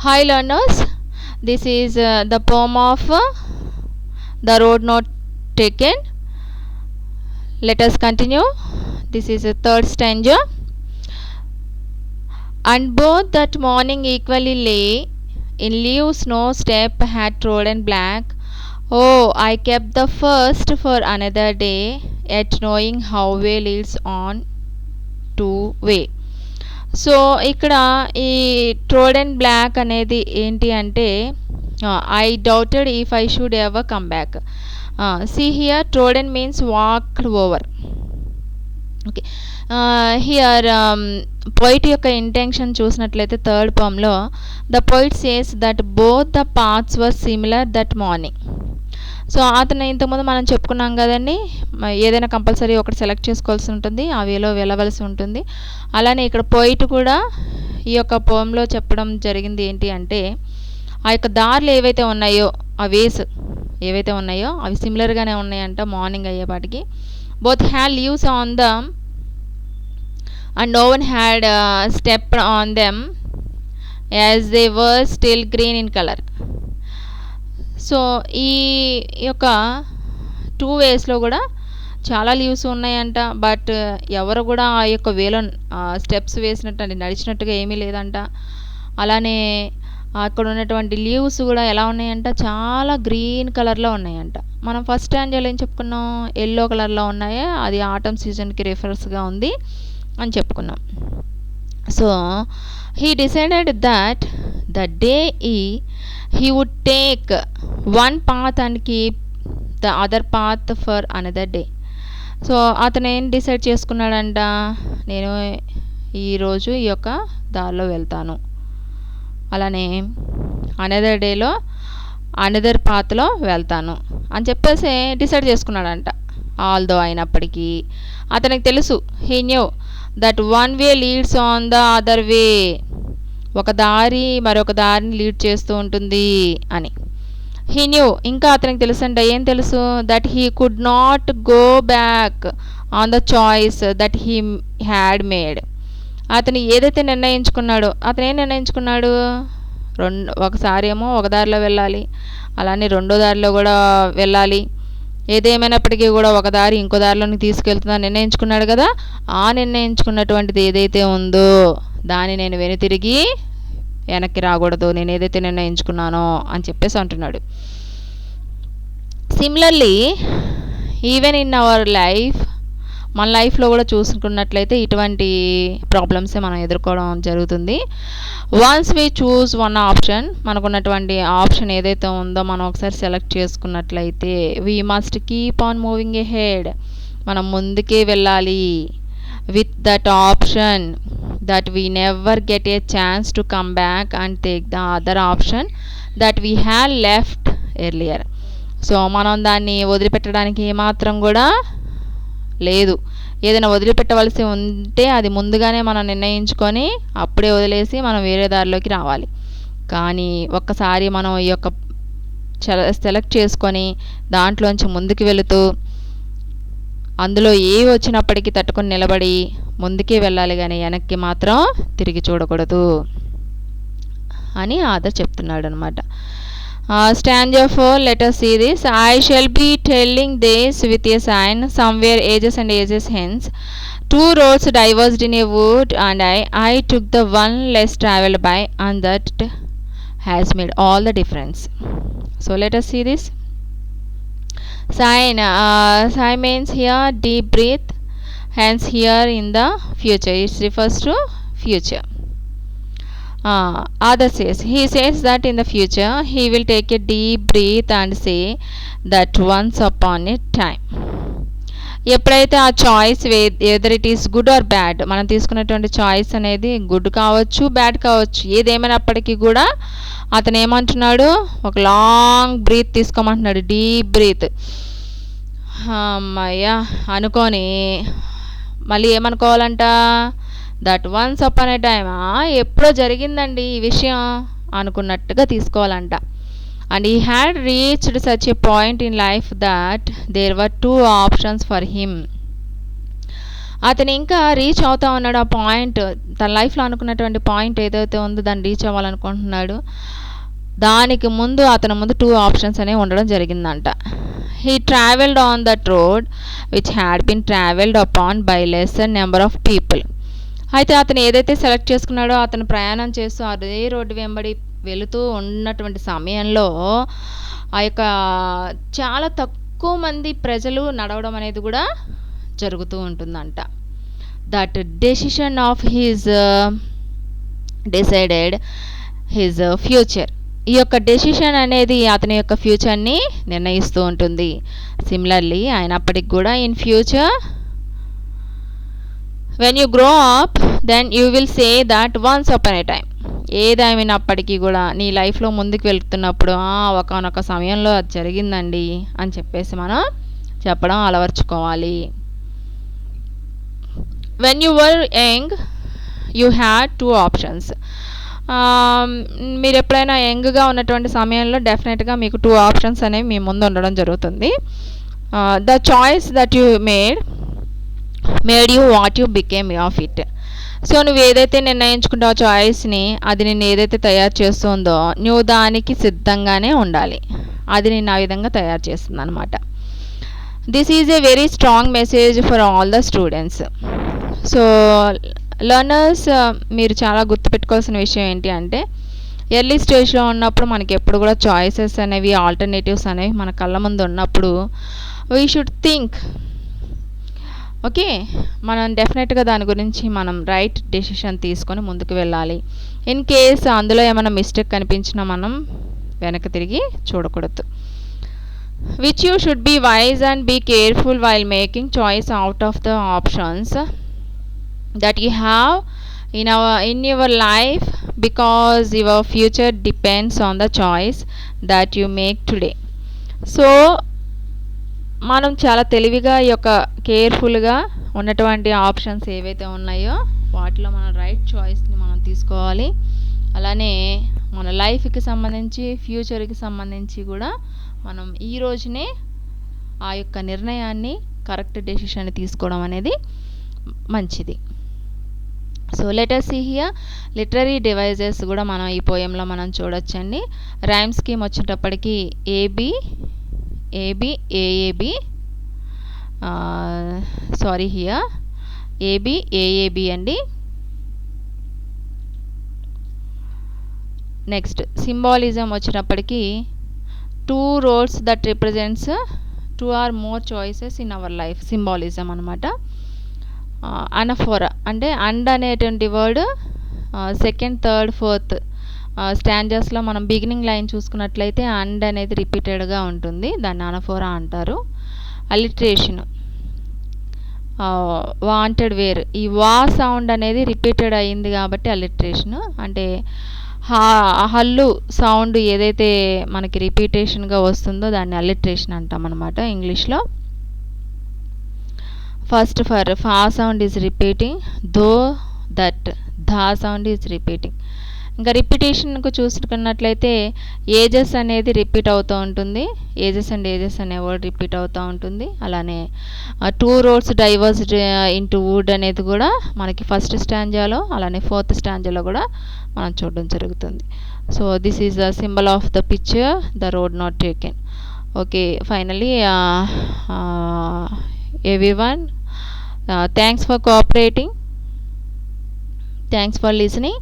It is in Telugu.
Hi learners, this is the poem of The Road Not Taken. Let us continue. This is the third stanza. And both that morning equally lay in leaves no step had trodden black. Oh, I kept the first for another day, yet knowing how way leads on to way. So ఇక్కడ ఈ ట్రోడెన్ బ్లాక్ అనేది ఏంటి అంటే I doubted if I should ever come back. See here trodden means walked over. Okay, here poet యొక్క ఇంటెన్షన్ చూసినట్లయితే థర్డ్ పోమ్లో the poet says that both the paths were similar that morning. So అతను ఇంతకుముందు మనం చెప్పుకున్నాం కదండి, ఏదైనా కంపల్సరీ ఒకటి సెలెక్ట్ చేసుకోవాల్సి ఉంటుంది, ఆ వేలో వెళ్ళవలసి ఉంటుంది. అలానే ఇక్కడ పోయిట్ కూడా ఈ యొక్క పోయంలో చెప్పడం జరిగింది ఏంటి అంటే ఆ యొక్క దారులు ఏవైతే ఉన్నాయో, ఆ వేస్ ఏవైతే ఉన్నాయో అవి సిమిలర్గానే ఉన్నాయంట మార్నింగ్ అయ్యేపాటికి. Both had leaves on them and no one had stepped on them as they were still green in colour. So ఈ యొక్క టూ వేస్లో కూడా చాలా లీవ్స్ ఉన్నాయంట, బట్ ఎవరు కూడా ఆ యొక్క వేలో స్టెప్స్ వేసినట్టు అంటే నడిచినట్టుగా ఏమీ లేదంట. అలానే అక్కడ ఉన్నటువంటి లీవ్స్ కూడా ఎలా ఉన్నాయంట, చాలా గ్రీన్ కలర్లో ఉన్నాయంట. మనం ఫస్ట్ స్టాంజాలో ఏం చెప్పుకున్నాం, ఎల్లో కలర్లో ఉన్నాయి, అది ఆటమ్ సీజన్కి రిఫరెన్స్గా ఉంది అని చెప్పుకున్నాం. So he decided that the day he would take one path and keep the other path for another day. So అతను ఏం డిసైడ్ చేసుకున్నాడంట, నేను ఈరోజు ఈ యొక్క దారిలో వెళ్తాను, అలానే అనదర్ డేలో అనదర్ పాత్లో వెళ్తాను అని చెప్పేసి డిసైడ్ చేసుకున్నాడంట. ఆల్దో అయినప్పటికీ అతనికి తెలుసు, he knew that one way leads on the other way, ఒక దారి మరొక దారిని లీడ్ చేస్తూ ఉంటుంది అని. హీ న్యూ, ఇంకా అతనికి తెలుసు అంటే ఏం తెలుసు, that he could not go back on the choice that he had made. అతను ఏదైతే నిర్ణయించుకున్నాడో, అతను ఏం నిర్ణయించుకున్నాడు, ఒకసారి ఏమో ఒక దారిలో వెళ్ళాలి, అలానే రెండో దారిలో కూడా వెళ్ళాలి, ఏదేమైనప్పటికీ కూడా ఒక దారి ఇంకో దారిలోకి తీసుకెళ్తుందని నిర్ణయించుకున్నాడు కదా. ఆ నిర్ణయించుకున్నటువంటిది ఏదైతే ఉందో దాన్ని నేను వెనుతిరిగి వెనక్కి రాకూడదు, నేను ఏదైతే నిర్ణయించుకున్నానో అని చెప్పేసి అంటున్నాడు. Similarly even in our life, మన లైఫ్లో కూడా చూసుకున్నట్లయితే ఇటువంటి ప్రాబ్లమ్సే మనం ఎదుర్కోవడం జరుగుతుంది. Once we choose one option, మనకున్నటువంటి ఆప్షన్ ఏదైతే ఉందో మనం ఒకసారి సెలెక్ట్ చేసుకున్నట్లయితే we must keep on moving a head, మనం ముందుకే వెళ్ళాలి. With that option that we never get a chance to come back and take the other option that we have left earlier. So మనం దాన్ని వదిలిపెట్టడానికి ఏమాత్రం కూడా లేదు. ఏదైనా వదిలిపెట్టవలసి ఉంటే అది ముందుగానే మనం నిర్ణయించుకొని అప్పుడే వదిలేసి మనం వేరే దారిలోకి రావాలి. కానీ ఒక్కసారి మనం ఈ యొక్క సెలెక్ట్ చేసుకొని దాంట్లోంచి ముందుకు వెళుతూ అందులో ఏవి వచ్చినప్పటికీ తట్టుకొని నిలబడి ముందుకే వెళ్ళాలి, కానీ వెనక్కి మాత్రం తిరిగి చూడకూడదు అని ఆదర్ చెప్తున్నాడు అనమాట. Stanza 4, let us see this. I shall be telling this with a sign, somewhere ages and ages hence. Two roads diverged in a wood, and I took the one less travelled by, and that has made all the difference. So let us see this. Sign. Sign means here deep breath, hence here in the future. It refers to future. Other says, he says that in the future he will take a deep breath and say that once upon a time. ఎప్పుడైతే ఆ choice whether it is good or bad, మనం తీసుకున్నటువంటి చాయిస్ అనేది గుడ్ కావచ్చు, బ్యాడ్ కావచ్చు, ఏదేమైనప్పటికీ కూడా అతను ఏమంటున్నాడు, ఒక లాంగ్ బ్రీత్ తీసుకోమంటున్నాడు, డీప్ బ్రీత్. అమ్మయ్యా అనుకొని మళ్ళీ ఏమనుకోవాలంట, that once upon a time, ఎప్పుడో జరిగిందండి ఈ విషయం అనుకున్నట్టుగా తీసుకోవాలంట. And he had reached such a point in life that there were two options for him. అతను ఇంకా రీచ్ అవుతా ఉన్నాడు ఆ పాయింట్. తన లైఫ్లో అనుకున్నటువంటి పాయింట్ ఏదైతే ఉందో దాన్ని రీచ్ అవ్వాలనుకుంటున్నాడు. దానికి ముందు అతని ముందు 2 ఆప్షన్స్ అనేవి ఉండడం జరిగిందంట. He travelled on that road which had been travelled upon by lesser number of people. అయితే అతను ఏదైతే సెలెక్ట్ చేసుకున్నాడో అతను ప్రయాణం చేస్తూ అదే రోడ్డు వెంబడి వెళుతూ ఉన్నటువంటి సమయంలో ఆ యొక్క చాలా తక్కువ మంది ప్రజలు నడవడం అనేది కూడా జరుగుతూ ఉంటుందంట. That decision of his decided his future. ఈ యొక్క డెసిషన్ అనేది అతని యొక్క ఫ్యూచర్ని నిర్ణయిస్తూ ఉంటుంది. సిమిలర్లీ అయినప్పటికి కూడా in future when you grow up then you will say that once upon a time. ఏదేమైనప్పటికీ కూడా నీ లైఫ్లో ముందుకు వెళ్తున్నప్పుడు ఒకనొక సమయంలో అది జరిగిందండి అని చెప్పేసి మనం చెప్పడం అలవర్చుకోవాలి. When you were young you had 2 options. మీరు ఎప్పుడైనా యంగ్గా ఉన్నటువంటి సమయంలో డెఫినెట్గా మీకు 2 ఆప్షన్స్ అనేవి మీ ముందు ఉండడం జరుగుతుంది. The choice that you made you what you became of it. So నువ్వు ఏదైతే నిర్ణయించుకుంటావో చాయిస్ని, అది నిన్ను ఏదైతే తయారు చేస్తుందో నువ్వు దానికి సిద్ధంగానే ఉండాలి. అది నిన్ను ఆ విధంగా తయారు చేస్తుంది అనమాట. This is a very strong message for all the students. So learners, మీరు చాలా గుర్తుపెట్టుకోవాల్సిన విషయం ఏంటి అంటే ఎర్లీ స్టేజ్లో ఉన్నప్పుడు మనకి ఎప్పుడు కూడా చాయిసెస్ అనేవి, ఆల్టర్నేటివ్స్ అనేవి మన కళ్ళ ముందు ఉన్నప్పుడు వీ షుడ్ థింక్. ఓకే, మనం డెఫినెట్గా దాని గురించి మనం రైట్ డెసిషన్ తీసుకొని ముందుకు వెళ్ళాలి. ఇన్ కేస్ అందులో ఏమైనా మిస్టేక్ కనిపించినా మనం వెనక్కి తిరిగి చూడకూడదు. Which you should be wise and be careful while making choice out of the options that you have in your life, because your future depends on the choice that you make today. So మనం చాలా తెలివిగా ఈ యొక్క కేర్ఫుల్గా ఉన్నటువంటి ఆప్షన్స్ ఏవైతే ఉన్నాయో వాటిలో మన రైట్ చాయిస్ని మనం తీసుకోవాలి. అలానే మన లైఫ్కి సంబంధించి, ఫ్యూచర్కి సంబంధించి కూడా మనం ఈ రోజునే ఆ యొక్క నిర్ణయాన్ని, కరెక్ట్ డెసిషన్ తీసుకోవడం అనేది మంచిది. So let us see here literary devices కూడా మనం ఈ పోయంలో మనం చూడొచ్చండి. రైమ్ స్కీమ్ వచ్చేటప్పటికి A B A A B, sorry here A B A A B అండి. నెక్స్ట్ సింబాలిజం వచ్చేటప్పటికి 2 roads that represents 2 or more choices in our life. Symbolism అనమాట. అనఫోరా అంటే అండ్ అనేటువంటి వర్డ్ సెకండ్, థర్డ్, ఫోర్త్ స్టాంజర్స్లో మనం బిగినింగ్ లైన్ చూసుకున్నట్లయితే అండ్ అనేది రిపీటెడ్గా ఉంటుంది, దాన్ని అనఫోరా అంటారు. అలిట్రేషన్, వాంటెడ్ వేర్, ఈ వా సౌండ్ అనేది రిపీటెడ్ అయ్యింది కాబట్టి అలిట్రేషన్. అంటే హల్లు సౌండ్ ఏదైతే మనకి రిపీటేషన్గా వస్తుందో దాన్ని అలిట్రేషన్ అంటాం అనమాట ఇంగ్లీష్లో. First for fa sound is repeating, though that tha sound is repeating. ఇంకా రిపిటేషన్కు చూసుకున్నట్లయితే ఏజెస్ అనేది రిపీట్ అవుతూ ఉంటుంది, ఏజెస్ అండ్ ఏజెస్ అనే వర్డ్ రిపీట్ అవుతూ ఉంటుంది. అలానే 2 రోడ్స్ డైవర్స్డ్ ఇంటూ వుడ్ అనేది కూడా మనకి ఫస్ట్ స్టాంజాలో, అలానే 4th స్టాంజాలో కూడా మనం చూడడం జరుగుతుంది. So this is the symbol of the picture, the road not taken. Okay, finally everyone, thanks for cooperating, thanks for listening.